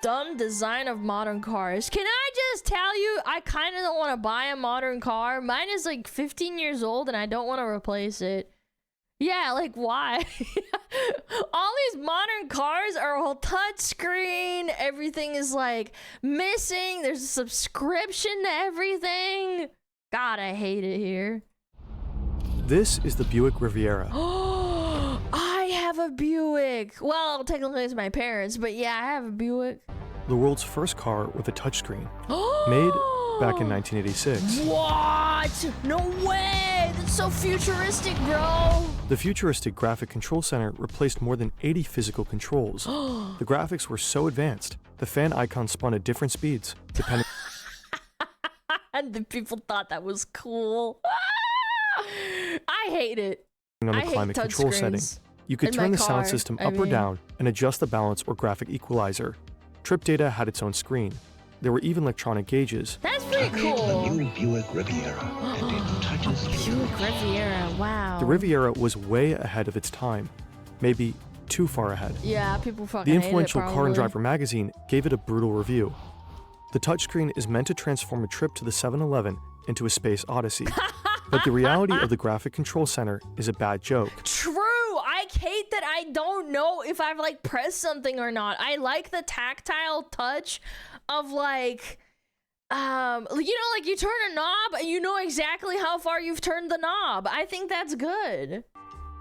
Dumb design of modern cars. Can I just tell you, I kind of don't want to buy a modern car. Mine is like 15 years old and I don't want to replace it. Yeah, like why? All these modern cars are all touchscreen. Everything is like missing. There's a subscription to everything. God, I hate it here. This is the Buick Riviera. I have a Buick. Well, technically it's my parents, but yeah, I have a Buick. The world's first car with a touchscreen. Made back in 1986. What? No way! That's so futuristic, bro! The futuristic graphic control center replaced more than 80 physical controls. The graphics were so advanced, the fan icons spun at different speeds, depending and the people thought that was cool. I hate it. on the climate control setting. You could turn the sound system up or down and adjust the balance or graphic equalizer. Trip data had its own screen. There were even electronic gauges. That's pretty cool. The new Buick Riviera, and it touches you. Buick Riviera, wow. The Riviera was way ahead of its time. Maybe too far ahead. Yeah, people fucking The hate it, influential Car and probably. Driver magazine gave it a brutal review. The touchscreen is meant to transform a trip to the 7-Eleven into a space odyssey. But the reality of the graphic control center is a bad joke. True! I hate that I don't know if I've like pressed something or not. I like the tactile touch of like, you know, like you turn a knob and you know exactly how far you've turned the knob. I think that's good.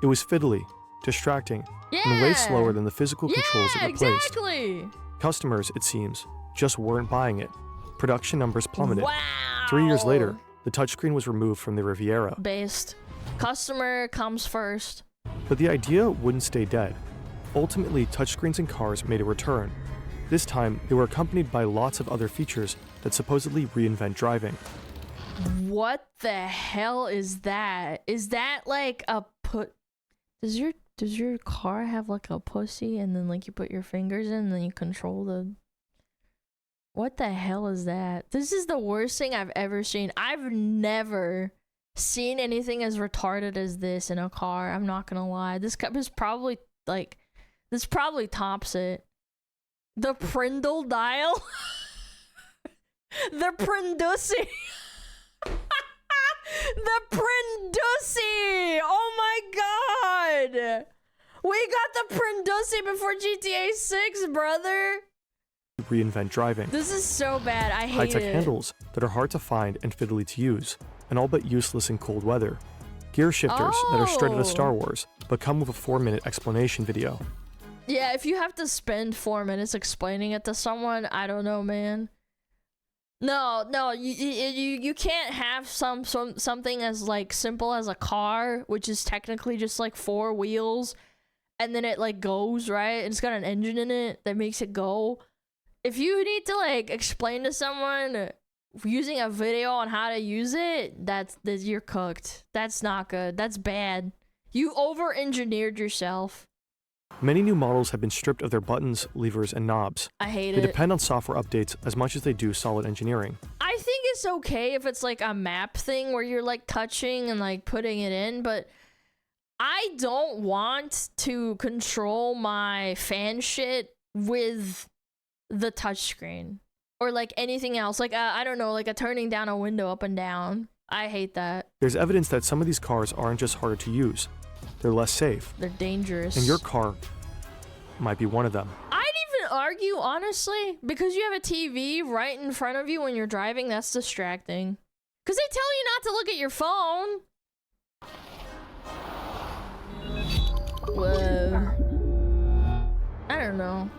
It was fiddly, distracting, and way slower than the physical controls it replaced. Exactly. Customers, it seems, just weren't buying it. Production numbers plummeted. Wow. 3 years later, the touchscreen was removed from the Riviera. Based. Customer comes first. But the idea wouldn't stay dead. Ultimately, touchscreens in cars made a return. This time, they were accompanied by lots of other features that supposedly reinvent driving. What the hell is that? Is that like a Does your car have like a pussy and then like you put your fingers in and then you control the... What the hell is that? This is the worst thing I've ever seen. I've never seen anything as retarded as this in a car. I'm not gonna lie. This cup is probably like... This probably tops it. The Prindle dial? The Prindussy! The Prindussy! Oh my god! We got the Prindussy before GTA 6, brother! Reinvent driving. This is so bad, I hate it. High-tech handles that are hard to find and fiddly to use, and all but useless in cold weather. Gear shifters that are straight out of Star Wars, but come with a 4-minute explanation video. Yeah, if you have to spend 4 minutes explaining it to someone, I don't know, man. No, you can't have something as like simple as a car, which is technically just like 4 wheels, and then it like goes, right? And it's got an engine in it that makes it go. If you need to like explain to someone using a video on how to use it, you're cooked. That's not good. That's bad. You over-engineered yourself. Many new models have been stripped of their buttons, levers, and knobs. I hate They it. depend on software updates as much as they do solid engineering. I think it's okay if it's like a map thing where you're like touching and like putting it in, but I don't want to control my fan shit with the touchscreen or like anything else. Like, I don't know, like a turning down a window up and down. I hate that. There's evidence that some of these cars aren't just harder to use, they're less safe. They're dangerous. And your car might be one of them. I'd even argue, honestly, because you have a TV right in front of you when you're driving, that's distracting. Because they tell you not to look at your phone. Whoa. I don't know.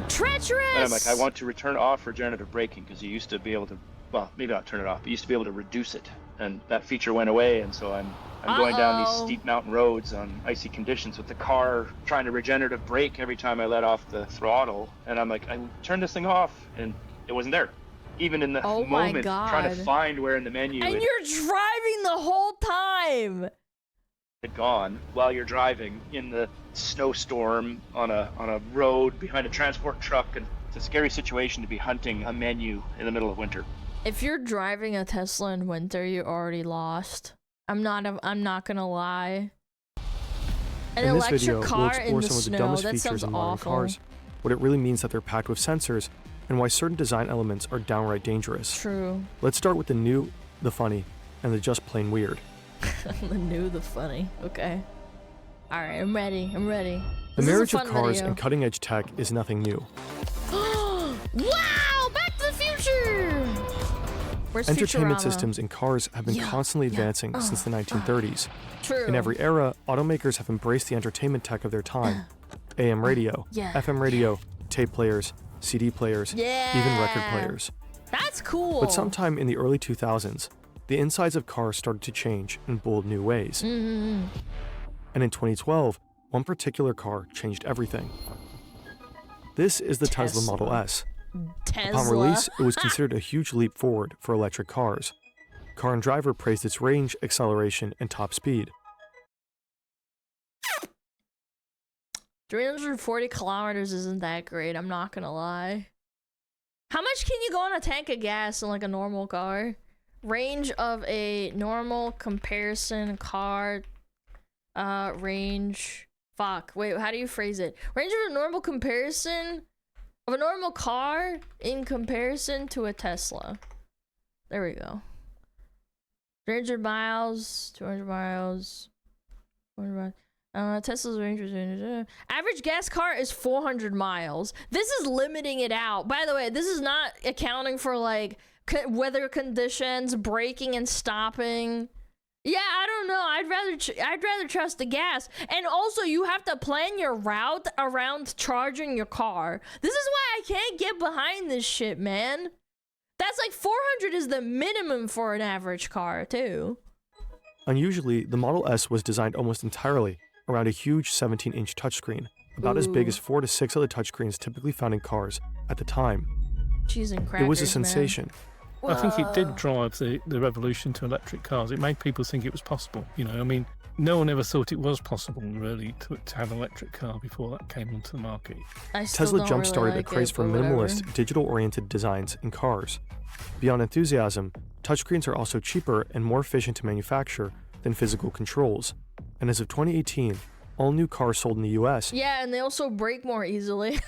Treacherous! And I'm like, I want to return off regenerative braking because you used to be able to, well, maybe not turn it off, but you used to be able to reduce it. And that feature went away, and so I'm going down these steep mountain roads on icy conditions with the car trying to regenerative brake every time I let off the throttle. And I'm like, I turned this thing off, and it wasn't there. Even in the moment, trying to find where in the menu and you're driving the whole time! Had gone while you're driving in the snowstorm on a road behind a transport truck, and it's a scary situation to be hunting a menu in the middle of winter. If you're driving a Tesla in winter, you're already lost. I'm not gonna lie. An In this electric video, we'll car explore in the some of the snow, dumbest that features sounds in modern awful. cars, what it really means that they're packed with sensors, and why certain design elements are downright dangerous. True. Let's start with the new, the funny, and the just plain weird. The new, the funny. Okay. Alright, I'm ready. I'm ready. The This is a marriage of fun cars video. and cutting-edge tech is nothing new. Wow! Back to the future! Where's Entertainment Futurama? systems in cars have been Yeah, constantly yeah, advancing since the 1930s. True. In every era, automakers have embraced the entertainment tech of their time. AM radio, Yeah. FM radio, tape players, CD players, even record Yeah. players. That's cool. But sometime in the early 2000s, the insides of cars started to change in bold new ways. Mm-hmm. And in 2012, one particular car changed everything. This is the Tesla Model S. Tesla. Upon release, it was considered a huge leap forward for electric cars. Car and Driver praised its range, acceleration, and top speed. 340 kilometers isn't that great, I'm not gonna lie. How much can you go on a tank of gas in like a normal car? Range of a normal comparison car. Range. Fuck. Wait, how do you phrase it? Range of a normal comparison of a normal car in comparison to a Tesla. There we go. 300 miles, 200 miles, 400 miles. Tesla's range was average gas car is 400 miles. This is limiting it out. By the way, this is not accounting for like weather conditions, braking and stopping. Yeah, I don't know. I'd rather trust the gas. And also, you have to plan your route around charging your car. This is why I can't get behind this shit, man. That's like 400 is the minimum for an average car, too. Unusually, the Model S was designed almost entirely around a huge 17-inch touchscreen, about as big as 4 to 6 other touchscreens typically found in cars at the time. Cheese and crackers, It was a man. sensation. I think it did drive the revolution to electric cars. It made people think it was possible. You know, I mean, no one ever thought it was possible, really, to have an electric car before that came onto the market. Tesla jump-started a craze for minimalist, digital-oriented designs in cars. Beyond enthusiasm, touchscreens are also cheaper and more efficient to manufacture than physical controls. And as of 2018, all new cars sold in the US. Yeah, and they also break more easily.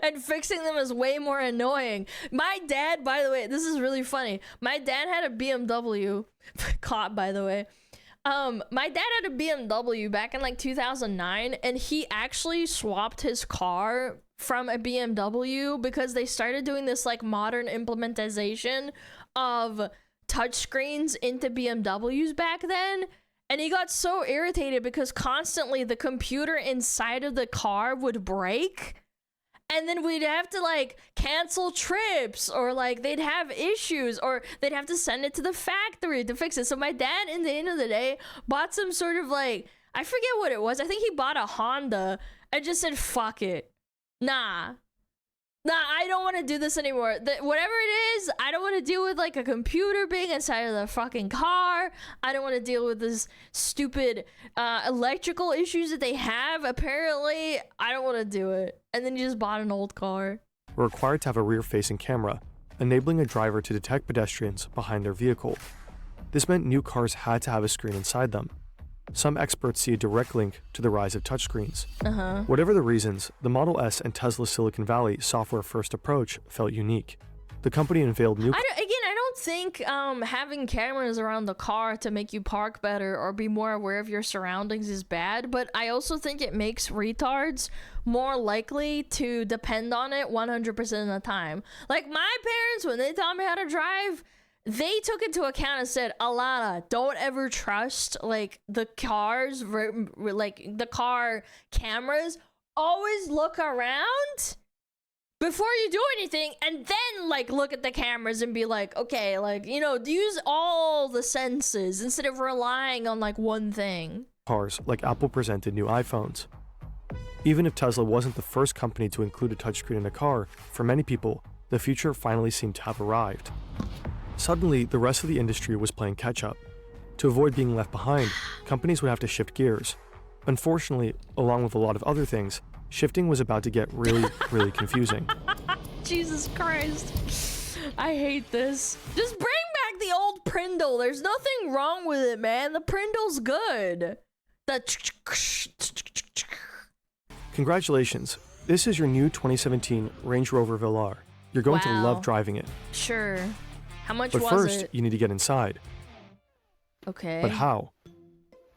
And fixing them is way more annoying. My dad, by the way, this is really funny. My dad had a BMW. Caught, by the way. My dad had a BMW back in like 2009, and he actually swapped his car from a BMW because they started doing this like modern implementation of touchscreens into BMWs back then. And he got so irritated because constantly the computer inside of the car would break. And then we'd have to like cancel trips, or like they'd have issues, or they'd have to send it to the factory to fix it. So my dad, in the end of the day, bought some sort of like, I forget what it was. I think he bought a Honda and just said, fuck it. Nah, I don't want to do this anymore. Whatever it is, I don't want to deal with like a computer being inside of the fucking car. I don't want to deal with this stupid electrical issues that they have. Apparently, I don't want to do it. And then you just bought an old car. Were required to have a rear-facing camera, enabling a driver to detect pedestrians behind their vehicle. This meant new cars had to have a screen inside them. Some experts see a direct link to the rise of touchscreens. Whatever the reasons, the Model S and Tesla's Silicon Valley software-first approach felt unique. The company unveiled new... I don't think having cameras around the car to make you park better or be more aware of your surroundings is bad, but I also think it makes retards more likely to depend on it 100% of the time. Like my parents, when they taught me how to drive, they took into account and said, Alana, don't ever trust like the cars, like the car cameras. Always look around before you do anything, and then like look at the cameras and be like, okay, like, you know, use all the senses instead of relying on like one thing. Cars like Apple presented new iPhones. Even if Tesla wasn't the first company to include a touchscreen in a car, for many people, the future finally seemed to have arrived. Suddenly, the rest of the industry was playing catch-up. To avoid being left behind, companies would have to shift gears. Unfortunately, along with a lot of other things, shifting was about to get really, really confusing. Jesus Christ. I hate this. Just bring back the old Prindle. There's nothing wrong with it, man. The Prindle's good. Congratulations. This is your new 2017 Range Rover Velar. You're going to love driving it. Sure. How much But was first, it? you need to get inside. Okay. But how?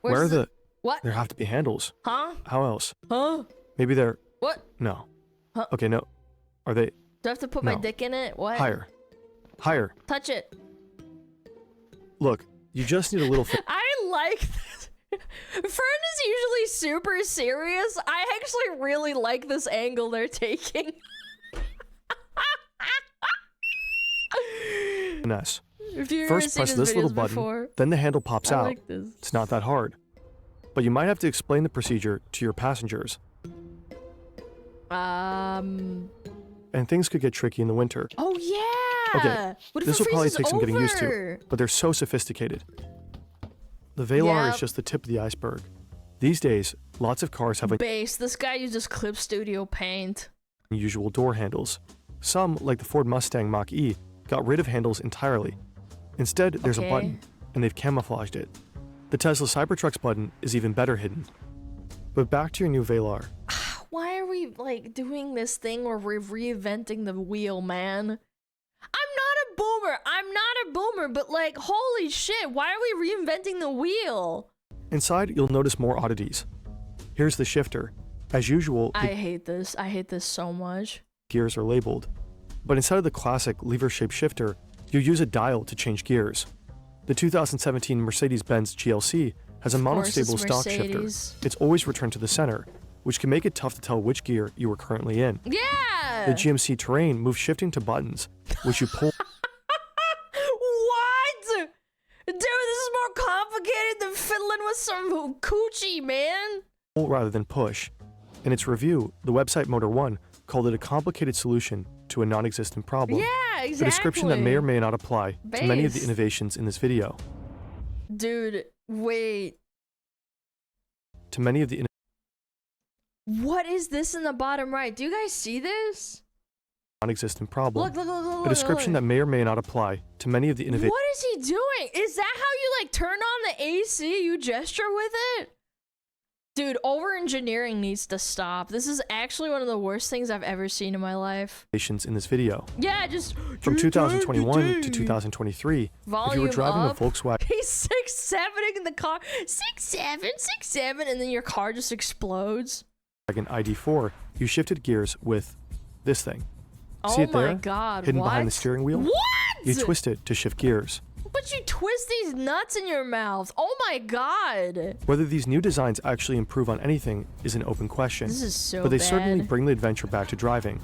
Where's Where are the... What? There have to be handles. Huh? How else? Huh? Maybe they're... What? No. Huh? Okay, no. Are they... Do I have to put my No. dick in it? What? Higher. Higher. Touch it. Look, you just need a little... I like this. Fern is usually super serious. I actually really like this angle they're taking. finesse. If you've First, ever seen press his this little videos button, before, then the handle pops I out. like this. It's not that hard. But you might have to explain the procedure to your passengers. Um. And things could get tricky in the winter. Oh yeah. Okay, What if this it will probably freezes take some getting used to, over? but they're so sophisticated. The Velar Yep. is just the tip of the iceberg. These days, lots of cars have Base. This guy uses Clip Studio Paint. unusual door handles. Some, like the Ford Mustang Mach-E, got rid of handles entirely. Instead, there's Okay. a button, and they've camouflaged it. The Tesla Cybertruck's button is even better hidden. But back to your new Velar. Why are we like doing this thing where we're reinventing the wheel, man? I'm not a boomer, but like, holy shit, why are we reinventing the wheel? Inside, you'll notice more oddities. Here's the shifter. As usual, I the hate this. I hate this so much. gears are labeled. But instead of the classic lever-shaped shifter, you use a dial to change gears. The 2017 Mercedes-Benz GLC has a Of course, it's monostable stock shifter. Mercedes. It's always returned to the center, which can make it tough to tell which gear you are currently in. Yeah! The GMC Terrain moves shifting to buttons, which you pull What? Dude, this is more complicated than fiddling with some coochie, man. rather than push. In its review, the website Motor One called it a complicated solution to a non-existent problem. Yeah, exactly. A description that may or may not apply to many of the Based. innovations in this video. Dude, wait. To many of the What is this in the bottom right? Do you guys see this? non-existent problem. Look. A description that may or may not apply to many of the innovations. What is he doing? Is that how you like turn on the AC? You gesture with it? Dude, over-engineering needs to stop. This is actually one of the worst things I've ever seen in my life. In this video. Yeah, just... From 2021 to 2023, if you were Volume driving up. a Volkswagen He's 6'7" in the car. 6'7", and then your car just explodes. ID4, you shifted gears with this thing. Oh See it my there? god, Hidden what? behind the steering wheel? What? You twist it to shift gears. But you twist these nuts in your mouth. Oh my god. Whether these new designs actually improve on anything is an open question. This is so but they bad. certainly bring the adventure back to driving.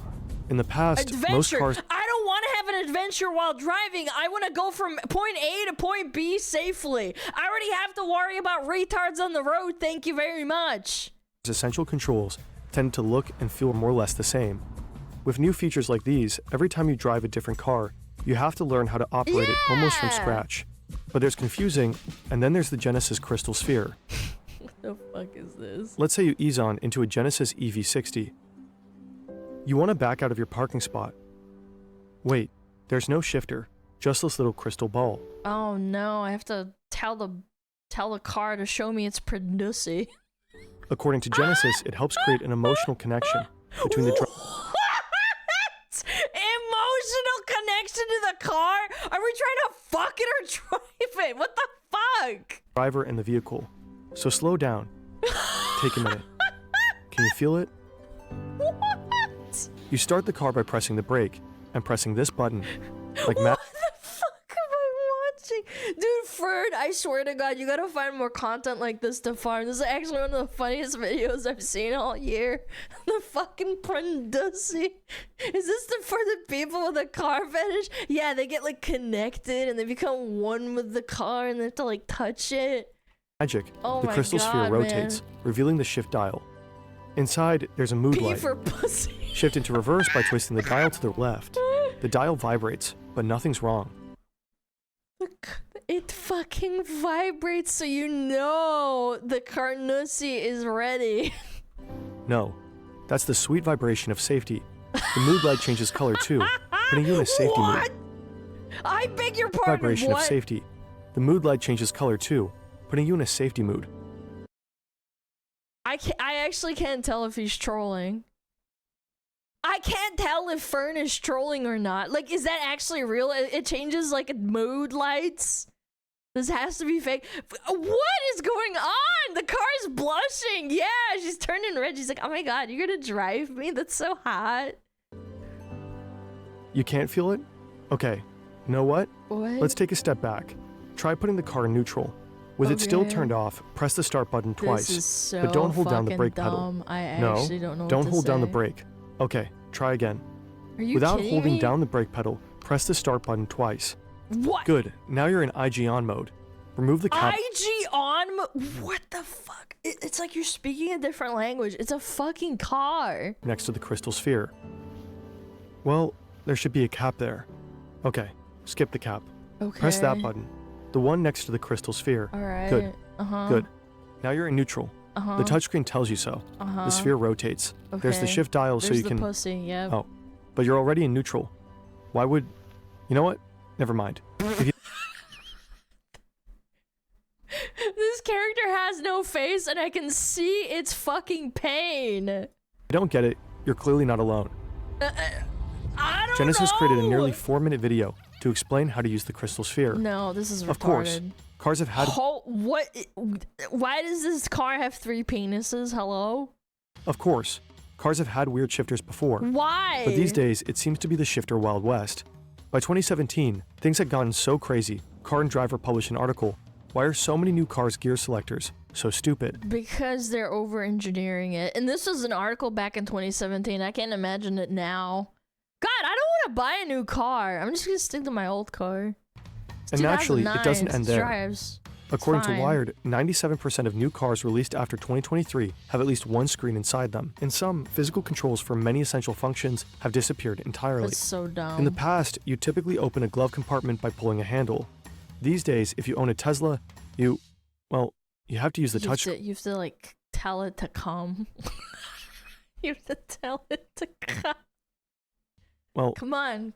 In the past, most Adventure. cars I don't want to have an adventure while driving. I want to go from point A to point B safely. I already have to worry about retards on the road. Thank you very much. essential controls tend to look and feel more or less the same. With new features like these, every time you drive a different car, you have to learn how to operate it almost from Yeah. scratch. But there's confusing, and then there's the Genesis Crystal Sphere. What the fuck is this? Let's say you ease on into a Genesis EV60. You want to back out of your parking spot. Wait, there's no shifter, just this little crystal ball. Oh no, I have to tell the car to show me its producy. According to Genesis, it helps create an emotional connection between the What? Emotional connection to the car? Are we trying to fuck it or drive it? What the fuck? driver and the vehicle. So slow down. Take a minute. Can you feel it? What? You start the car by pressing the brake and pressing this button. Like Matt. What the fuck am I watching? Dude, Fern, I swear to God, you gotta find more content like this to farm. This is actually one of the funniest videos I've seen all year. The fucking Prundussy. Is this for the people with a car fetish? Yeah, they get like connected and they become one with the car and they have to like touch it. Magic, Oh the my crystal sphere God, rotates, man. revealing the shift dial. Inside, there's a mood P light. for pussy. Shift into reverse by twisting the dial to the left. The dial vibrates, but nothing's wrong. It fucking vibrates so you know the Carnussi is ready. No, that's the sweet vibration of safety. The mood light changes color too, putting you in a safety mood. I beg your pardon. Vibration What? of safety. The mood light changes color too, putting you in a safety mood. I actually can't tell if he's trolling. I can't tell if Fern is trolling or not. Like, is that actually real? It changes like mood lights. This has to be fake. What is going on? The car is blushing. Yeah, she's turning red. She's like, oh my god, you're gonna drive me? That's so hot. You can't feel it? Okay, you know what? What? Let's take a step back. Try putting the car in neutral. With it still Okay. turned off, press the start button twice. This is so but don't hold down the fucking brake dumb. pedal. I actually don't know what don't to hold down the say. brake. Okay, try again. Are you Without kidding holding me? down the brake pedal, press the start button twice. What? Good, now you're in IG on mode. Remove the cap. IG on? What the fuck? It's like you're speaking a different language. It's a fucking car. Next to the crystal sphere. Well, there should be a cap there. Okay, skip the cap. Okay. Press that button. The one next to the crystal sphere. Alright. Good. Uh-huh. Good. Now you're in neutral. Uh-huh. The touchscreen tells you so. Uh-huh. The sphere rotates. There's the Okay. shift dial There's so you the can... pussy, yep. Oh, but you're already in neutral. Why would... You know what? Never mind. If you... This character has no face and I can see its fucking pain. don't get it, you're clearly not alone. I don't Genesis know. created a nearly 4-minute video to explain how to use the crystal sphere. No, this is retarded. Of course, cars have had... What? Why does this car have 3 penises? Hello? Of course, cars have had weird shifters before. Why? But these days, it seems to be the shifter Wild West. By 2017, things had gotten so crazy, Car and Driver published an article, Why are so many new cars gear selectors so stupid? Because they're over-engineering it. And this was an article back in 2017. I can't imagine it now. God, I don't want to buy a new car. I'm just going to stick to my old car. It's And naturally, it 2009, doesn't end it there. drives. According to fine. Wired, 97% of new cars released after 2023 have at least one screen inside them. In some, physical controls for many essential functions have disappeared entirely. That's so dumb. In the past, you typically open a glove compartment by pulling a handle. These days, if you own a Tesla, you have to use the touch. You have to like tell it to come. You have to tell it to come. Well, Come on.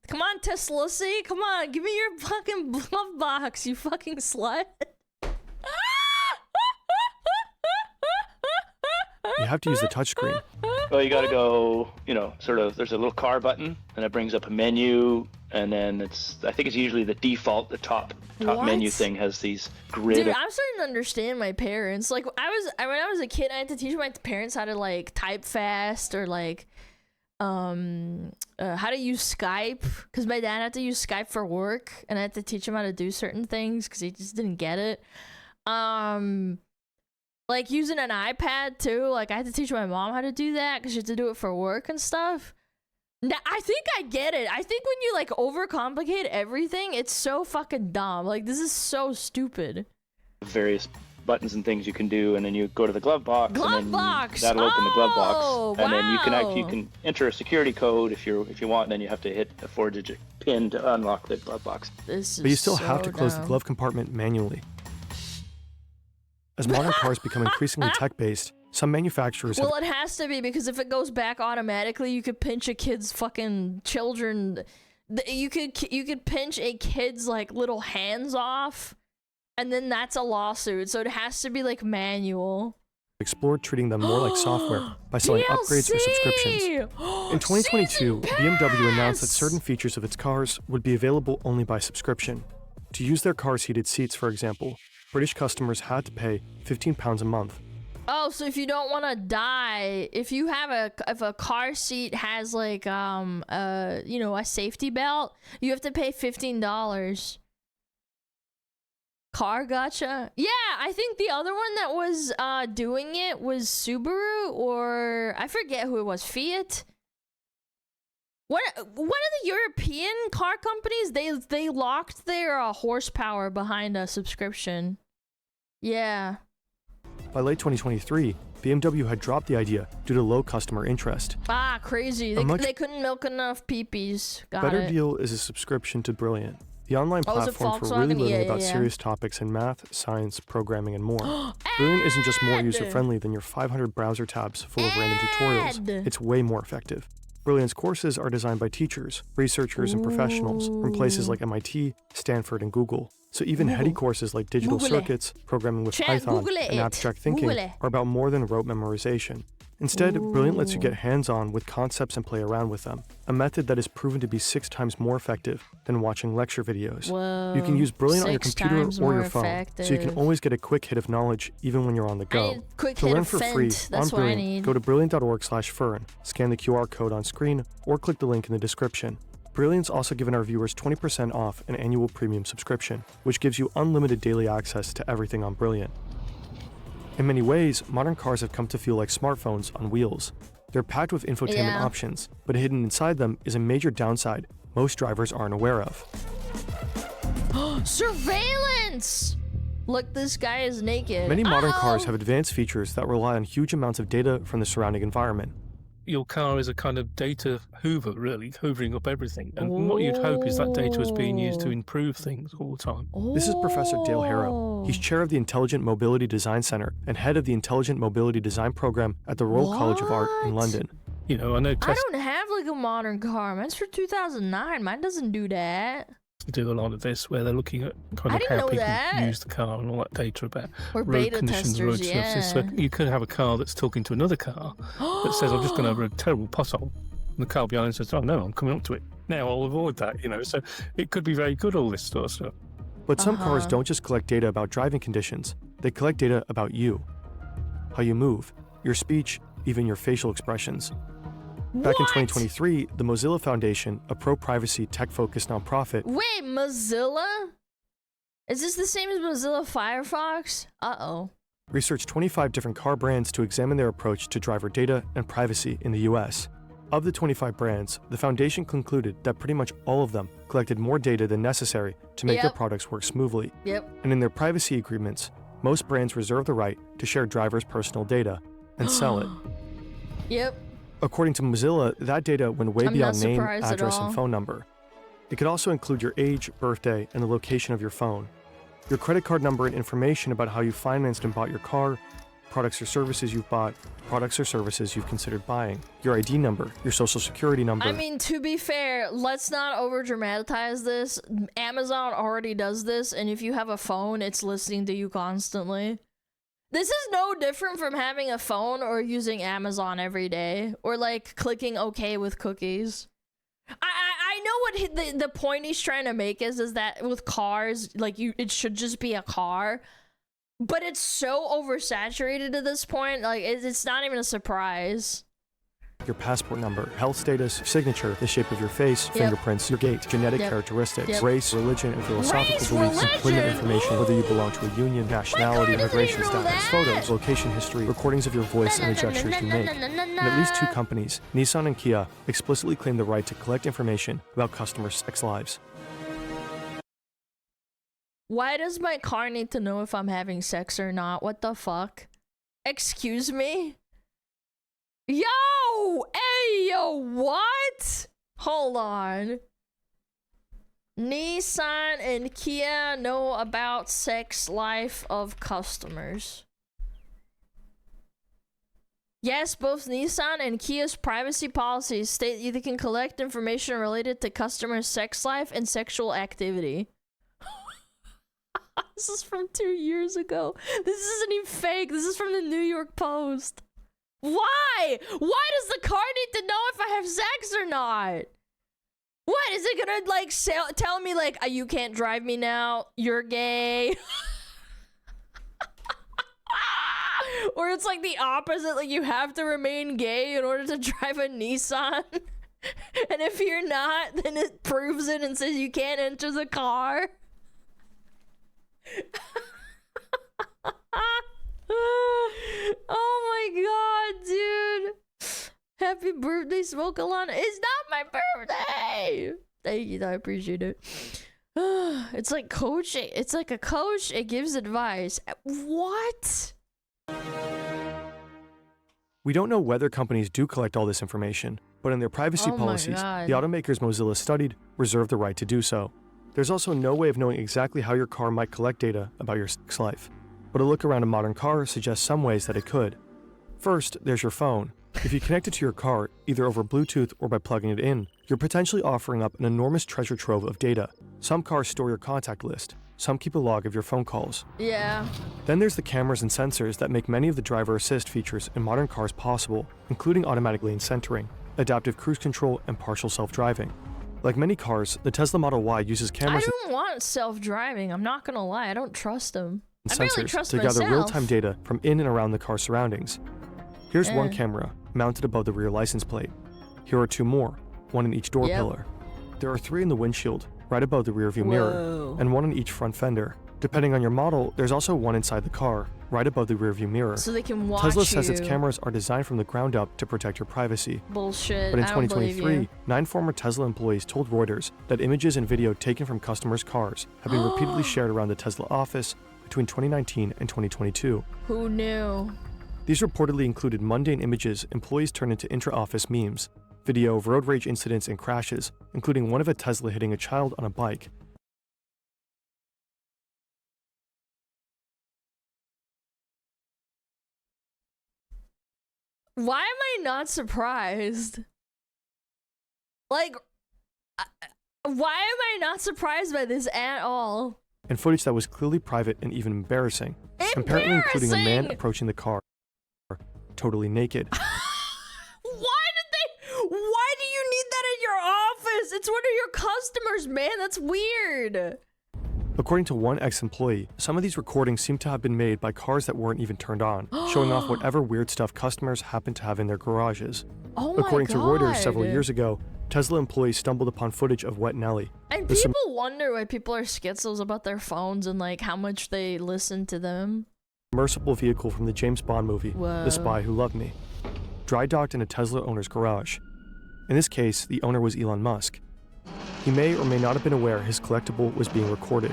Come on, Tesla, see? Come on, give me your fucking glove box, you fucking slut. you have to use the touchscreen. Well, you gotta go, sort of, there's a little car button, and it brings up a menu, and then I think it's usually the default, the top What? menu thing has these grid. Dude, I'm starting to understand my parents. Like, when I was a kid, I had to teach my parents how to, like, type fast, or, like, how to use Skype, because my dad had to use Skype for work, and I had to teach him how to do certain things, because he just didn't get it. Like, using an iPad, too, like, I had to teach my mom how to do that, because she had to do it for work and stuff. Now, I think I get it. I think when you, like, overcomplicate everything, it's so fucking dumb. Like, this is so stupid. Various buttons and things you can do, and then you go to the glove box, Glove and then box! that'll open the glove Oh, box, and then wow. you can enter a security code if you want, and then you have to hit a 4-digit pin to unlock the glove box. This is But you still so have to close the dumb. glove compartment manually. As modern cars become increasingly tech-based, some manufacturers have Well, it has to be, because if it goes back automatically, you could pinch a kid's fucking children. You could pinch a kid's like little hands off, and then that's a lawsuit. So it has to be like manual. explored treating them more like software by selling upgrades or subscriptions. In 2022, Season BMW announced that pass! certain features of its cars would be available only by subscription. To use their cars' heated seats, for example, British customers had to pay £15 a month. Oh, so if you don't want to die, if a car seat has like a safety belt, you have to pay $15. Car gotcha. Yeah, I think the other one that was doing it was Subaru, or I forget who it was, Fiat. One of the European car companies, they locked their horsepower behind a subscription. Yeah. By late 2023, BMW had dropped the idea due to low customer interest. Ah, crazy. They couldn't milk enough peepees. Got Better it. deal is a subscription to Brilliant, the online Oh, is it platform for really Volkswagen? learning Yeah, about yeah. serious topics in math, science, programming, and more. Brilliant isn't just more Ad! user-friendly than your 500 browser tabs full of random tutorials. Ad! It's way more effective. Brilliant's courses are designed by teachers, researchers, and professionals from places like MIT, Stanford, and Google. So even heady courses like digital circuits, programming with Python, and abstract thinking are about more than rote memorization. Instead, Brilliant lets you get hands-on with concepts and play around with them, a method that is proven to be 6 times more effective than watching lecture videos. Whoa, you can use Brilliant on your 6 computer times or your more phone, effective. so you can always get a quick hit of knowledge even when you're on the I go. need quick To hit learn of for Fent. free That's on what I Brilliant, need. go to brilliant.org/fern, scan the QR code on screen, or click the link in the description. Brilliant's also given our viewers 20% off an annual premium subscription, which gives you unlimited daily access to everything on Brilliant. In many ways, modern cars have come to feel like smartphones on wheels. They're packed with infotainment options, but hidden inside them is a major downside most drivers aren't aware of. Surveillance! Look, this guy is naked. Many modern cars have advanced features that rely on huge amounts of data from the surrounding environment. Your car is a kind of data hoover, really, hoovering up everything. And what you'd hope is that data is being used to improve things all the time. This is Professor Dale Harrow. He's chair of the Intelligent Mobility Design Center and head of the Intelligent Mobility Design program at the Royal College of Art in London. You know, I know I Tesla don't have like a modern car. Mine's for 2009. Mine doesn't do that. do a lot of this, where they're looking at kind of how people use the car and all that data about Or road beta conditions, road testers, surfaces. So you could have a car that's talking to another car that says, "I've just gone over a terrible pothole," and the car behind says, "Oh no, I'm coming up to it now. I'll avoid that." You know, so it could be very good, all this sort of stuff. But some cars don't just collect data about driving conditions. They collect data about you, how you move, your speech, even your facial expressions. Back in 2023, the Mozilla Foundation, a pro-privacy, tech-focused nonprofit, Wait, Mozilla? Is this the same as Mozilla Firefox? Uh-oh. researched 25 different car brands to examine their approach to driver data and privacy in the US. Of the 25 brands, the foundation concluded that pretty much all of them collected more data than necessary to make their products work smoothly. Yep. And in their privacy agreements, most brands reserve the right to share drivers' personal data and sell it. Yep. According to Mozilla, that data went way I'm beyond not name, surprised at address, all. and phone number. It could also include your age, birthday, and the location of your phone, your credit card number and information about how you financed and bought your car, products or services you've bought, products or services you've considered buying, your ID number, your social security number. I mean, to be fair, let's not over-dramatize this. Amazon already does this, and if you have a phone, it's listening to you constantly. This is no different from having a phone or using Amazon every day, or like clicking OK with cookies. I know what the point he's trying to make is that with cars, like it should just be a car, but it's so oversaturated at this point, like it's not even a surprise. Your passport number, health status, signature, the shape of your face, fingerprints, your gait, genetic characteristics, race, religion, and philosophical beliefs, employment information, whether you belong to a union, nationality, immigration status, photos, location history, recordings of your voice and the gestures you make. And at least 2 companies, Nissan and Kia, explicitly claim the right to collect information about customers' sex lives. Why does my car need to know if I'm having sex or not? What the fuck? Excuse me? Yo! Hey, yo, what? Hold on. Nissan and Kia know about sex life of customers. Yes, both Nissan and Kia's privacy policies state they can collect information related to customers' sex life and sexual activity. This is from 2 years ago. This isn't even fake. This is from the New York Post. Why? Why does the car need to know if I have sex or not? What? Is it gonna, like, tell me, like, you can't drive me now, you're gay? Or it's, like, the opposite, like, you have to remain gay in order to drive a Nissan? And if you're not, then it proves it and says you can't enter the car? Oh my god, dude. Happy birthday, SmugAlana. It's not my birthday. Thank you, I appreciate it. It's like coaching. It's like a coach. It gives advice. What? We don't know whether companies do collect all this information, but in their privacy policies, the automakers Mozilla studied reserve the right to do so. There's also no way of knowing exactly how your car might collect data about your sex life, but a look around a modern car suggests some ways that it could. First, there's your phone. If you connect it to your car, either over Bluetooth or by plugging it in, you're potentially offering up an enormous treasure trove of data. Some cars store your contact list. Some keep a log of your phone calls. Yeah. Then there's the cameras and sensors that make many of the driver assist features in modern cars possible, including automatic lane centering, adaptive cruise control, and partial self-driving. Like many cars, the Tesla Model Y uses cameras I don't want self-driving. I'm not gonna lie. I don't trust them. and I barely sensors trust to gather myself. real-time data from in and around the car's surroundings. Here's one camera, mounted above the rear license plate. Here are two more, one in each door pillar. There are three in the windshield, right above the rearview mirror, and one in each front fender. Depending on your model, there's also one inside the car, right above the rearview mirror. So they can watch Tesla says its you. cameras are designed from the ground up to protect your privacy. Bullshit. But in I don't believe 2023, you. 9 former Tesla employees told Reuters that images and video taken from customers' cars have been repeatedly shared around the Tesla office between 2019 and 2022. Who knew? These reportedly included mundane images employees turned into intra-office memes, video of road rage incidents and crashes, including one of a Tesla hitting a child on a bike. Why am I not surprised? Like, why am I not surprised by this at all? And footage that was clearly private and even embarrassing, apparently including a man Embarrassing! approaching the car, totally naked. Why do you need that in your office? It's one of your customers, man. That's weird. According to one ex-employee, some of these recordings seem to have been made by cars that weren't even turned on, showing off whatever weird stuff customers happen to have in their garages. Oh my According to Reuters several God. years ago, Tesla employees stumbled upon footage of Wet Nelly. And the people wonder why people are schizos about their phones and like how much they listen to them. submersible vehicle from the James Bond movie, Whoa. The Spy Who Loved Me, dry docked in a Tesla owner's garage. In this case, the owner was Elon Musk. He may or may not have been aware his collectible was being recorded.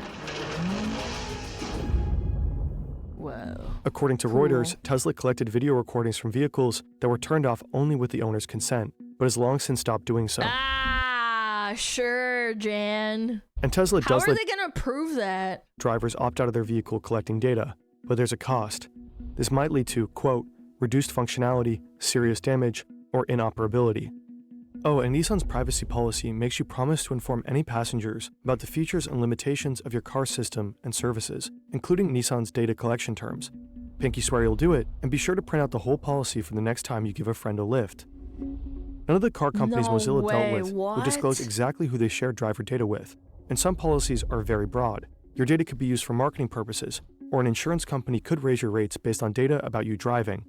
Whoa. According to Cool. Reuters, Tesla collected video recordings from vehicles that were turned off only with the owner's consent, but has long since stopped doing so. Ah, sure, Jan. And Tesla How does are let they gonna prove that? drivers opt out of their vehicle collecting data, but there's a cost. This might lead to, quote, reduced functionality, serious damage, or inoperability. Oh, and Nissan's privacy policy makes you promise to inform any passengers about the features and limitations of your car system and services, including Nissan's data collection terms. Pinky swear you'll do it, and be sure to print out the whole policy for the next time you give a friend a lift. None of the car companies No Mozilla way, dealt with will disclose what? exactly who they share driver data with, and some policies are very broad. Your data could be used for marketing purposes, or an insurance company could raise your rates based on data about you driving.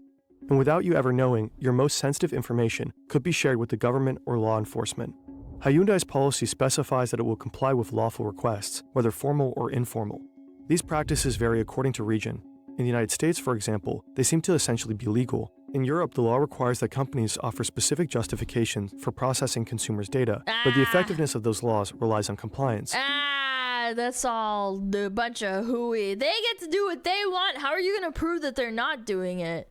And without you ever knowing, your most sensitive information could be shared with the government or law enforcement. Hyundai's policy specifies that it will comply with lawful requests, whether formal or informal. These practices vary according to region. In the United States, for example, they seem to essentially be legal. In Europe, the law requires that companies offer specific justifications for processing consumers' data, but the effectiveness of those laws relies on compliance. That's all the bunch of hooey. They get to do what they want. How are you gonna prove that they're not doing it?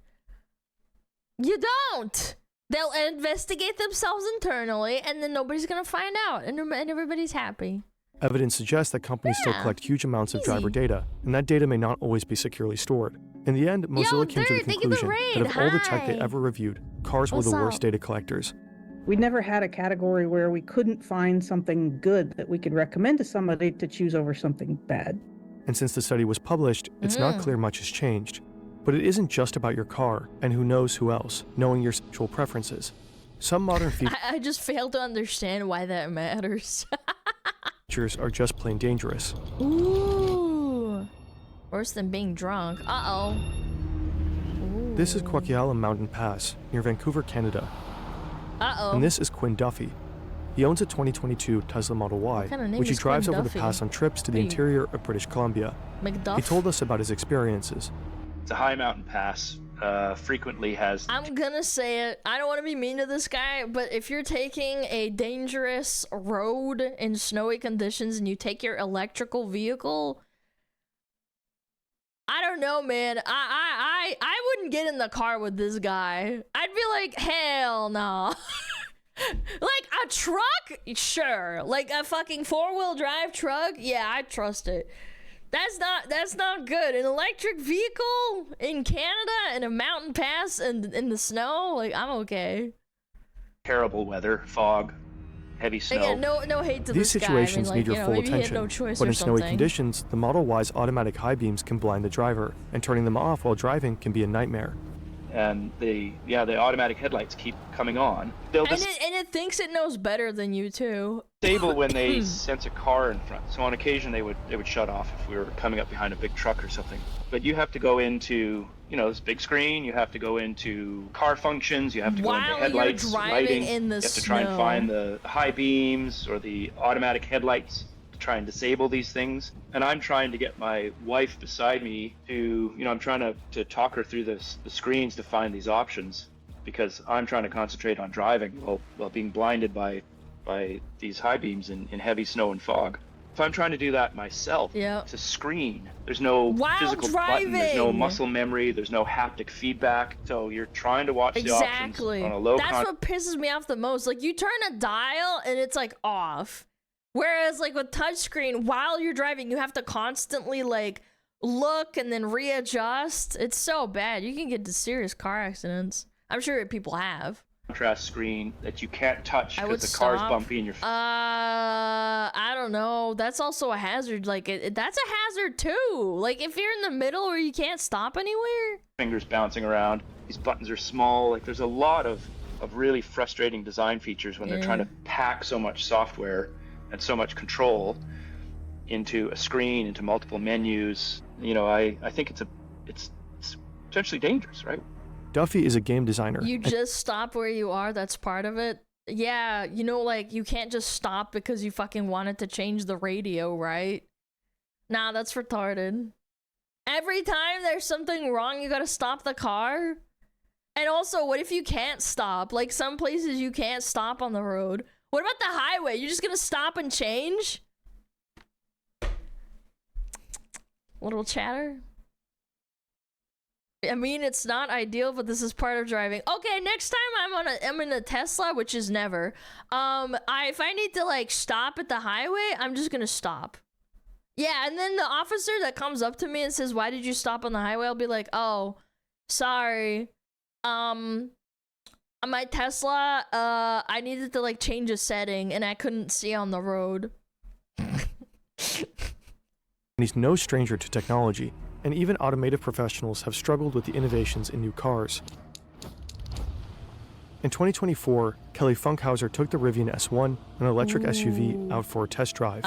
You don't. They'll investigate themselves internally, and then nobody's gonna find out, and everybody's happy. Evidence suggests that companies still Yeah, collect huge amounts of driver easy. data, and that data may not always be securely stored. In the end, Mozilla came to the Dirt, thank you for conclusion the that of all the tech they raid. ever reviewed, cars were What's the up? worst data collectors. We never had a category where we couldn't find something good that we could recommend to somebody to choose over something bad. And since the study was published, it's not clear much has changed. But it isn't just about your car, and who knows who else, knowing your sexual preferences. Some modern I just fail to understand why that matters. features are just plain dangerous. Ooh. Worse than being drunk. Uh-oh. This is Kwakayala Mountain Pass, near Vancouver, Canada. Uh-oh. And this is Quinn Duffy. He owns a 2022 Tesla Model Y, kind of name which he is Quinn drives over the Duffy? pass on trips to the Hey. interior of British Columbia. McDuff. He told us about his experiences. It's a high mountain pass. Frequently has I'm gonna say it. I don't want to be mean to this guy, but if you're taking a dangerous road in snowy conditions and you take your electrical vehicle, I don't know, man. I wouldn't get in the car with this guy. I'd be like, hell no. Like a truck, sure. Like a fucking 4-wheel drive truck, yeah, I trust it. That's not good. An electric vehicle in Canada in a mountain pass and in the snow, like I'm okay. Terrible weather, fog, heavy snow. Again, no hate to These this situations guy. I mean, need your full maybe he had attention, no choice but or in snowy something. conditions, the Model Y's automatic high beams can blind the driver, and turning them off while driving can be a nightmare. And the automatic headlights keep coming on. They'll And it thinks it knows better than you too. disable when they sense a car in front. So on occasion they would shut off if we were coming up behind a big truck or something. But you have to go into, this big screen, you have to go into car functions, you have to go into headlights, you're driving lighting. in the You have to try and snow. find the high beams or the automatic headlights to try and disable these things. And I'm trying to get my wife beside me to, I'm trying to talk her through the screens to find these options, because I'm trying to concentrate on driving while being blinded by these high beams in heavy snow and fog. If I'm trying to do that myself, it's a screen. There's no physical button, there's no muscle memory, there's no haptic feedback. So you're trying to watch the options on a low That's what pisses me off the most. Like, you turn a dial and it's like off. Whereas like with touchscreen, while you're driving, you have to constantly like look and then readjust. It's so bad. You can get into serious car accidents. I'm sure people have. Contrast screen that you can't touch because the car's bumpy in your I don't know. That's also a hazard. Like that's a hazard too. Like if you're in the middle where you can't stop anywhere. Fingers bouncing around. These buttons are small. Like there's a lot of really frustrating design features when they're trying to pack so much software and so much control into a screen, into multiple menus. I think it's potentially dangerous, right? Duffy is a game designer. You just stop where you are. That's part of it. Yeah, like you can't just stop because you fucking wanted to change the radio, right? Nah, that's retarded. Every time there's something wrong, you gotta stop the car. And also, what if you can't stop? Like some places you can't stop on the road. What about the highway? You're just gonna stop and change? Little chatter. I mean, it's not ideal, but this is part of driving. Okay, next time I'm in a Tesla, which is never. If I need to like stop at the highway, I'm just gonna stop. Yeah, and then the officer that comes up to me and says, "Why did you stop on the highway?" I'll be like, "Oh, sorry. On my Tesla, I needed to like change a setting and I couldn't see on the road." He's no stranger to technology, and even automotive professionals have struggled with the innovations in new cars. In 2024, Kelly Funkhauser took the Rivian S1, an electric SUV, out for a test drive.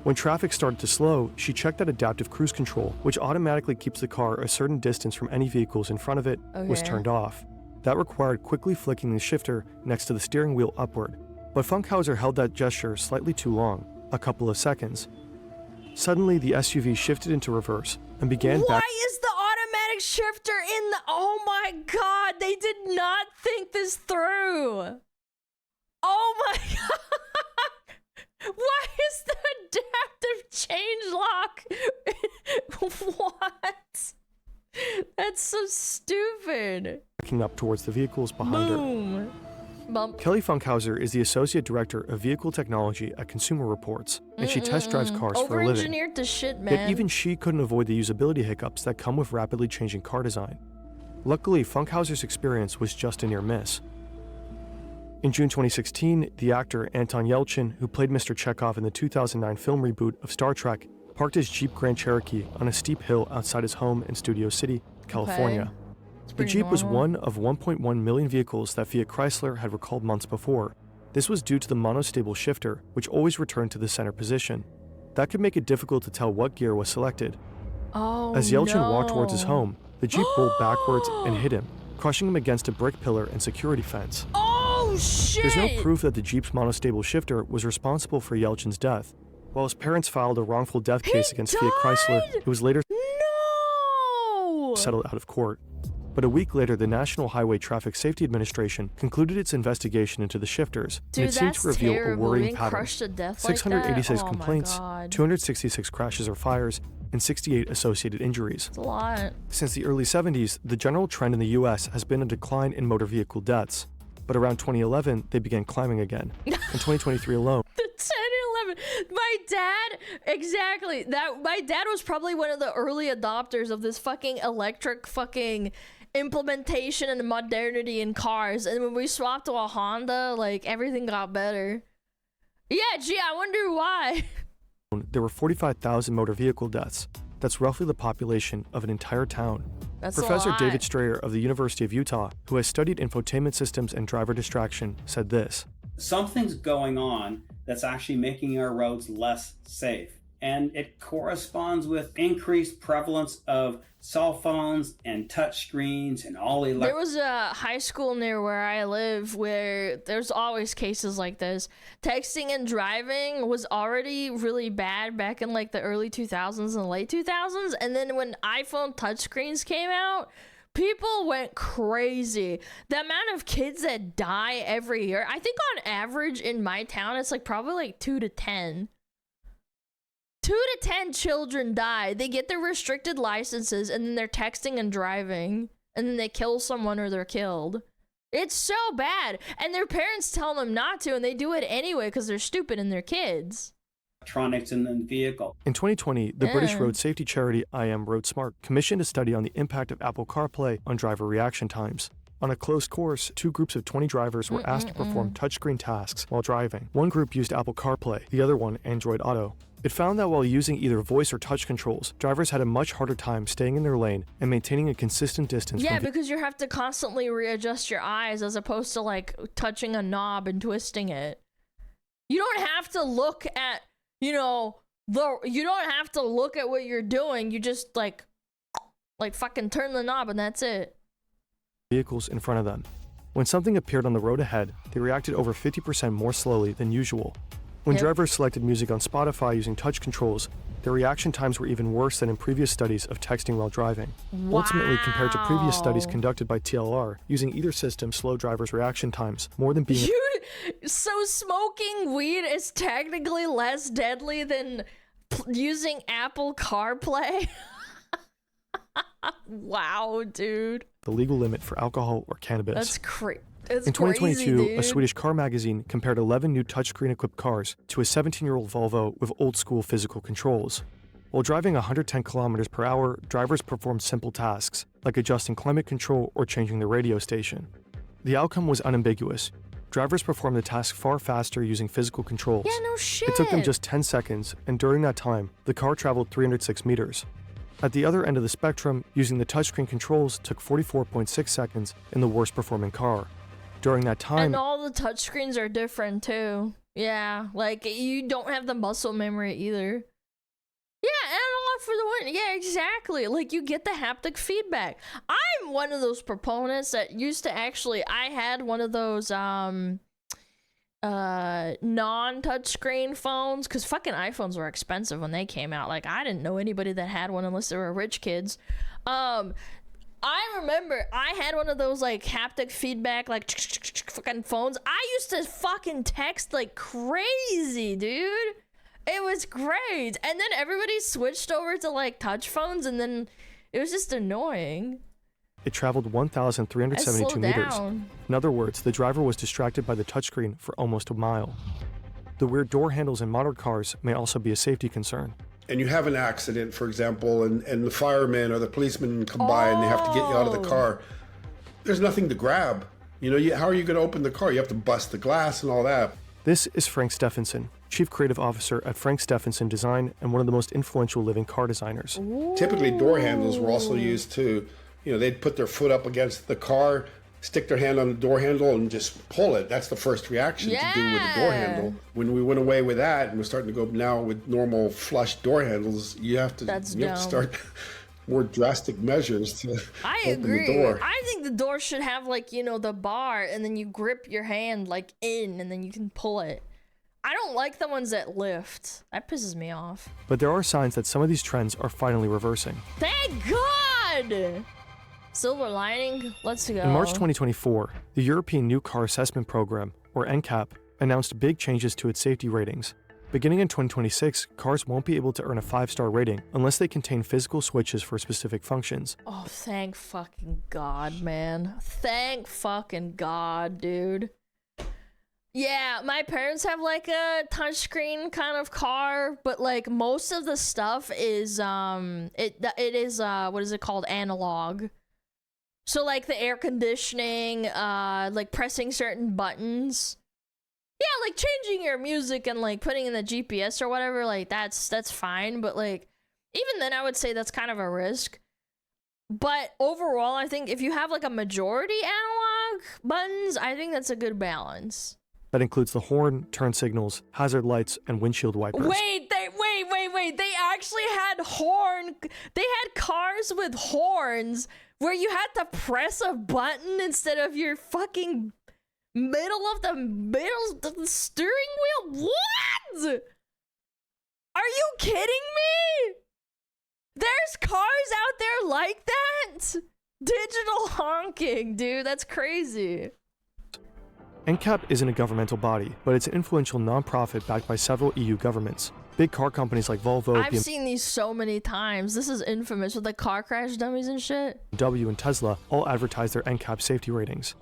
When traffic started to slow, she checked that adaptive cruise control, which automatically keeps the car a certain distance from any vehicles in front of it, was turned off. That required quickly flicking the shifter next to the steering wheel upward. But Funkhauser held that gesture slightly too long, a couple of seconds. Suddenly, the SUV shifted into reverse and began back. Why is the automatic shifter in the... Oh my god, they did not think this through. Oh my god. Why is the adaptive change lock? What? That's so stupid. Backing up towards the vehicles behind her. Bump. Kelly Funkhauser is the Associate Director of Vehicle Technology at Consumer Reports, and she test drives cars for a living. Over-engineered the shit, man. Yet even she couldn't avoid the usability hiccups that come with rapidly changing car design. Luckily, Funkhauser's experience was just a near miss. In June 2016, the actor Anton Yelchin, who played Mr. Chekhov in the 2009 film reboot of Star Trek, parked his Jeep Grand Cherokee on a steep hill outside his home in Studio City, California. The Jeep was one of 1.1 million vehicles that Fiat Chrysler had recalled months before. This was due to the monostable shifter, which always returned to the center position. That could make it difficult to tell what gear was selected. As Yelchin walked towards his home, the Jeep rolled backwards and hit him, crushing him against a brick pillar and security fence. Oh shit! There's no proof that the Jeep's monostable shifter was responsible for Yelchin's death. While his parents filed a wrongful death case against Fiat Chrysler, it was later settled out of court. But a week later, the National Highway Traffic Safety Administration concluded its investigation into the shifters, and it seemed to reveal a worrying pattern. 686 complaints, 266 crashes or fires, and 68 associated injuries. That's a lot. Since the early 70s, the general trend in the US has been a decline in motor vehicle deaths. But around 2011, they began climbing again. In 2023 alone, The 10 11. My dad, exactly. My dad was probably one of the early adopters of this fucking electric fucking implementation and modernity in cars. And when we swapped to a Honda, like everything got better. Yeah, gee, I wonder why. There were 45,000 motor vehicle deaths. That's roughly the population of an entire town. That's Professor a lot. David Strayer of the University of Utah, who has studied infotainment systems and driver distraction, said this. Something's going on that's actually making our roads less safe. And it corresponds with increased prevalence of cell phones and touch screens and all the There was a high school near where I live where there's always cases like this. Texting and driving was already really bad back in like the early 2000s and late 2000s. And then when iPhone touchscreens came out, people went crazy. The amount of kids that die every year, I think on average in my town, it's like probably like 2 to 10. 2 to 10 children die. They get their restricted licenses and then they're texting and driving. And then they kill someone or they're killed. It's so bad. And their parents tell them not to and they do it anyway because they're stupid and they're kids. electronics in the vehicle. In 2020, the British road safety charity I Am Road Smart commissioned a study on the impact of Apple CarPlay on driver reaction times. On a closed course, 2 groups of 20 drivers were asked to perform touchscreen tasks while driving. One group used Apple CarPlay, the other one Android Auto. It found that while using either voice or touch controls, drivers had a much harder time staying in their lane and maintaining a consistent distance. Yeah, because you have to constantly readjust your eyes as opposed to like touching a knob and twisting it. You don't have to look at, you don't have to look at what you're doing. You just like fucking turn the knob and that's it. Vehicles in front of them. When something appeared on the road ahead, they reacted over 50% more slowly than usual. When drivers selected music on Spotify using touch controls, their reaction times were even worse than in previous studies of texting while driving. Wow. Ultimately, compared to previous studies conducted by TLR, using either system slowed drivers' reaction times more than being... So smoking weed is technically less deadly than using Apple CarPlay? Wow, dude. The legal limit for alcohol or cannabis. That's crazy. In 2022, crazy, a Swedish car magazine compared 11 new touchscreen-equipped cars to a 17-year-old Volvo with old-school physical controls. While driving 110 kilometers per hour, drivers performed simple tasks, like adjusting climate control or changing the radio station. The outcome was unambiguous. Drivers performed the task far faster using physical controls. Yeah, no shit. It took them just 10 seconds, and during that time, the car traveled 306 meters. At the other end of the spectrum, using the touchscreen controls took 44.6 seconds in the worst-performing car. During that time... And all the touchscreens are different, too. Yeah, like, you don't have the muscle memory either. Yeah, analog for the win. Yeah, exactly. Like, you get the haptic feedback. I'm one of those proponents that used to actually... I had one of those, non-touchscreen phones, because fucking iPhones were expensive when they came out. Like, I didn't know anybody that had one unless they were rich kids. I remember I had one of those like haptic feedback like fucking phones. I used to fucking text like crazy, dude. It was great. And then everybody switched over to like touch phones and then it was just annoying. It traveled 1,372 meters. In other words, the driver was distracted by the touchscreen for almost a mile. The weird door handles in modern cars may also be a safety concern. And you have an accident, for example, and the firemen or the policemen come by and they have to get you out of the car. There's nothing to grab. How are you going to open the car? You have to bust the glass and all that. This is Frank Stephenson, Chief Creative Officer at Frank Stephenson Design and one of the most influential living car designers. Typically, door handles were also used to, they'd put their foot up against the car, stick their hand on the door handle and just pull it. That's the first reaction to do with the door handle. When we went away with that and we're starting to go now with normal flush door handles, you have to start more drastic measures to open the door. I think the door should have like, the bar and then you grip your hand like in and then you can pull it. I don't like the ones that lift. That pisses me off. But there are signs that some of these trends are finally reversing. Thank God! Silver lining, let's go. In March 2024, the European New Car Assessment Program, or NCAP, announced big changes to its safety ratings. Beginning in 2026, cars won't be able to earn a 5-star rating unless they contain physical switches for specific functions. Oh, thank fucking God, man. Thank fucking God, dude. Yeah, my parents have like a touchscreen kind of car, but like most of the stuff is it is what is it called, analog. So like the air conditioning, like pressing certain buttons. Yeah, like changing your music and like putting in the GPS or whatever, like that's fine, but like even then I would say that's kind of a risk. But overall, I think if you have like a majority analog buttons, I think that's a good balance. That includes the horn, turn signals, hazard lights, and windshield wipers. Wait, they actually had they had cars with horns where you had to press a button instead of your fucking middle of the steering wheel? What? Are you kidding me? There's cars out there like that? Digital honking, dude, that's crazy. NCAP isn't a governmental body, but it's an influential non-profit backed by several EU governments. Big car companies like Volvo, I've seen these so many times. This is infamous with the car crash dummies and shit. BMW and Tesla all advertise their NCAP safety ratings.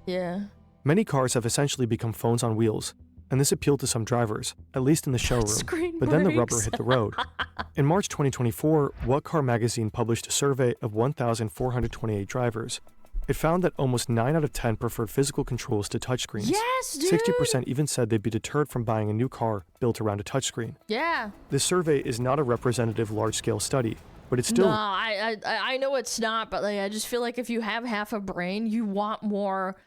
Yeah. Many cars have essentially become phones on wheels, and this appealed to some drivers, at least in the showroom, but then the rubber hit the road. In March 2024, What Car magazine published a survey of 1,428 drivers. It found that almost 9 out of 10 preferred physical controls to touchscreens. Yes, dude! 60% even said they'd be deterred from buying a new car built around a touchscreen. Yeah. This survey is not a representative large-scale study, but it's still... No, I know it's not, but like I just feel like if you have half a brain, you want more...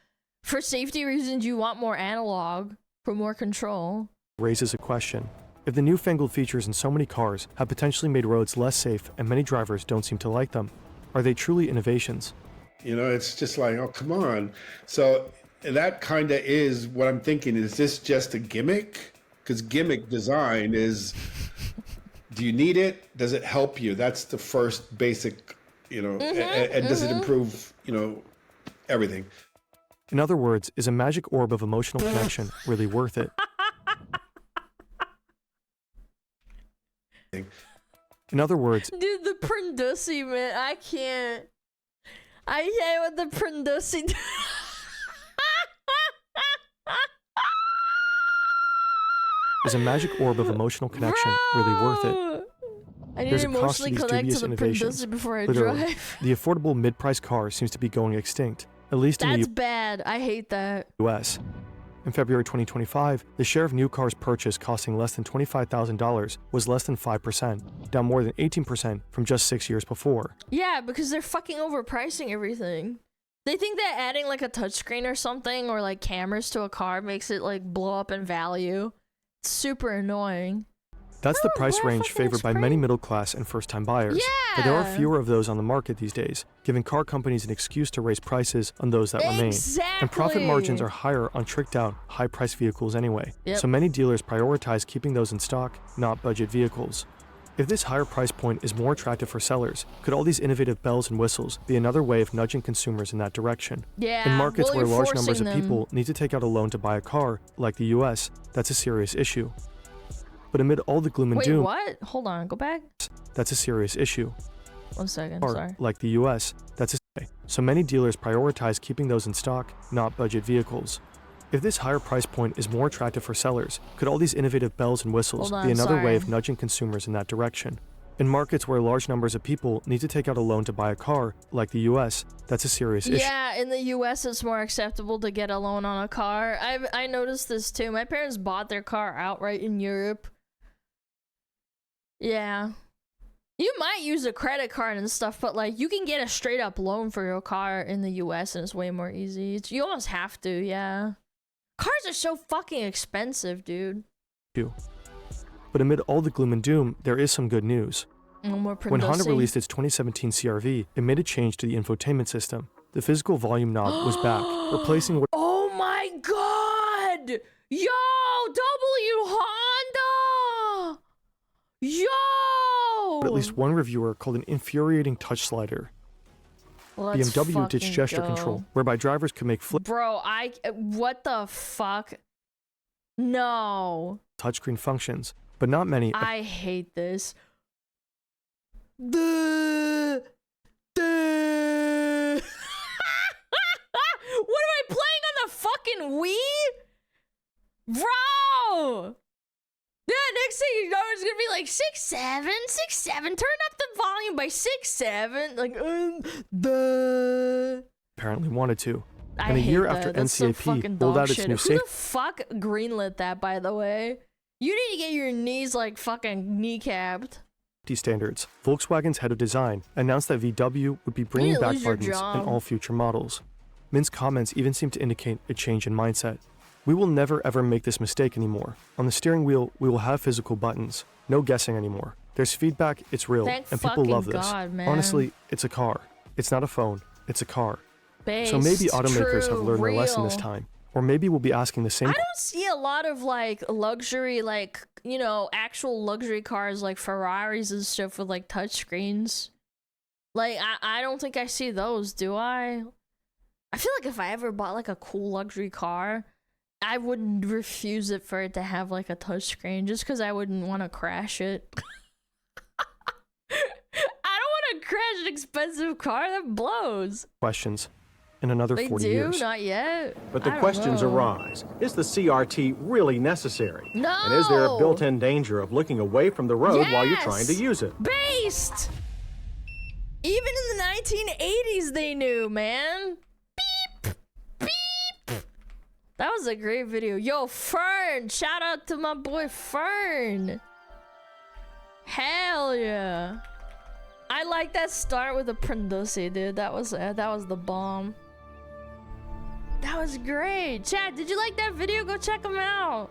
For safety reasons, you want more analog for more control. Raises a question. If the newfangled features in so many cars have potentially made roads less safe and many drivers don't seem to like them, are they truly innovations? You know, it's just like, oh, come on. So that kind of is what I'm thinking. Is this just a gimmick? Because gimmick design is, do you need it? Does it help you? That's the first basic, you know, and does it improve, you know, everything? In other words, is a magic orb of emotional connection really worth it? In other words... Dude, the Prindussy, man, I can't. I hate what the Prindussy do. Is a magic orb of emotional connection really worth it? I need to emotionally connect to the Prindussy before I drive. The affordable mid-price car seems to be going extinct, at least in That's the bad. I hate that. US. In February 2025, the share of new cars purchased costing less than $25,000 was less than 5%, down more than 18% from just 6 years before. Yeah, because they're fucking overpricing everything. They think that adding like a touchscreen or something or like cameras to a car makes it like blow up in value. It's super annoying. That's the price range favored by many middle-class and first-time buyers. Yeah. But there are fewer of those on the market these days, giving car companies an excuse to raise prices on those that remain. And profit margins are higher on tricked-out, high-priced vehicles anyway. Yep. So many dealers prioritize keeping those in stock, not budget vehicles. If this higher price point is more attractive for sellers, could all these innovative bells and whistles be another way of nudging consumers in that direction? Yeah. In markets well, where you're large numbers forcing of them. people need to take out a loan to buy a car, like the US, that's a serious issue. But amid all the gloom and Wait, doom, what? Hold on, go back. that's a serious issue. 1 second, Or, sorry. like the US, that's a so many dealers prioritize keeping those in stock, not budget vehicles. If this higher price point is more attractive for sellers, could all these innovative bells and whistles Hold on, be another way sorry. of nudging consumers in that direction? In markets where large numbers of people need to take out a loan to buy a car, like the US, that's a serious issue. Yeah, in the US it's more acceptable to get a loan on a car. I noticed this too. My parents bought their car outright in Europe. Yeah. You might use a credit card and stuff, but like you can get a straight up loan for your car in the US and it's way more easy. You almost have to, yeah. Cars are so fucking expensive, dude. But amid all the gloom and doom, there is some good news. No more When Honda Prindussy. released its 2017 CR-V, it made a change to the infotainment system. The physical volume knob was back, replacing what... Oh my god! Yo! W Honda! Yo! at least one reviewer called an infuriating touch slider. Let's BMW ditched fucking gesture go. control, whereby drivers could make flip Bro, what the fuck? No. touchscreen functions, but not many. I hate this. What am I playing on the fucking Wii? like 6'7", 6'7". Turn up the volume by 6'7". Like, apparently wanted to. I And a hate year that. after That's so fucking NCAP dog rolled out its shit. new Who safety. the fuck greenlit that, by the way? You need to get your knees like fucking kneecapped. Standards, Volkswagen's head of design announced that VW would be bringing need to back lose your buttons in job. all future models. Mint's comments even seem to indicate a change in mindset. We will never ever make this mistake anymore. On the steering wheel, we will have physical buttons. No guessing anymore. There's feedback, it's real, Thank and people love fucking this. God, man. Honestly, it's a car. It's not a phone, it's a car. Based, So maybe automakers have true, learned their lesson this real. time. Or maybe we'll be asking the same I don't see a lot of like luxury, like, you know, actual luxury cars like Ferraris and stuff with like touchscreens. Like, I don't think I see those, do I? I feel like if I ever bought like a cool luxury car, I wouldn't refuse it for it to have like a touchscreen just because I wouldn't want to crash it. I don't want to crash an expensive car that blows. questions in another They 40 do? years. Not yet. But the I don't questions know. arise. Is the CRT really necessary? No! And is there a built-in danger of looking away from the road while you're trying to Yes! use it? Based! Even in the 1980s they knew, man. Beep! Beep! That was a great video. Yo, Fern! Shout out to my boy Fern! Hell yeah. I like that start with the Prendusi, dude. That was the bomb. That was great. Chat, did you like that video? Go check them out.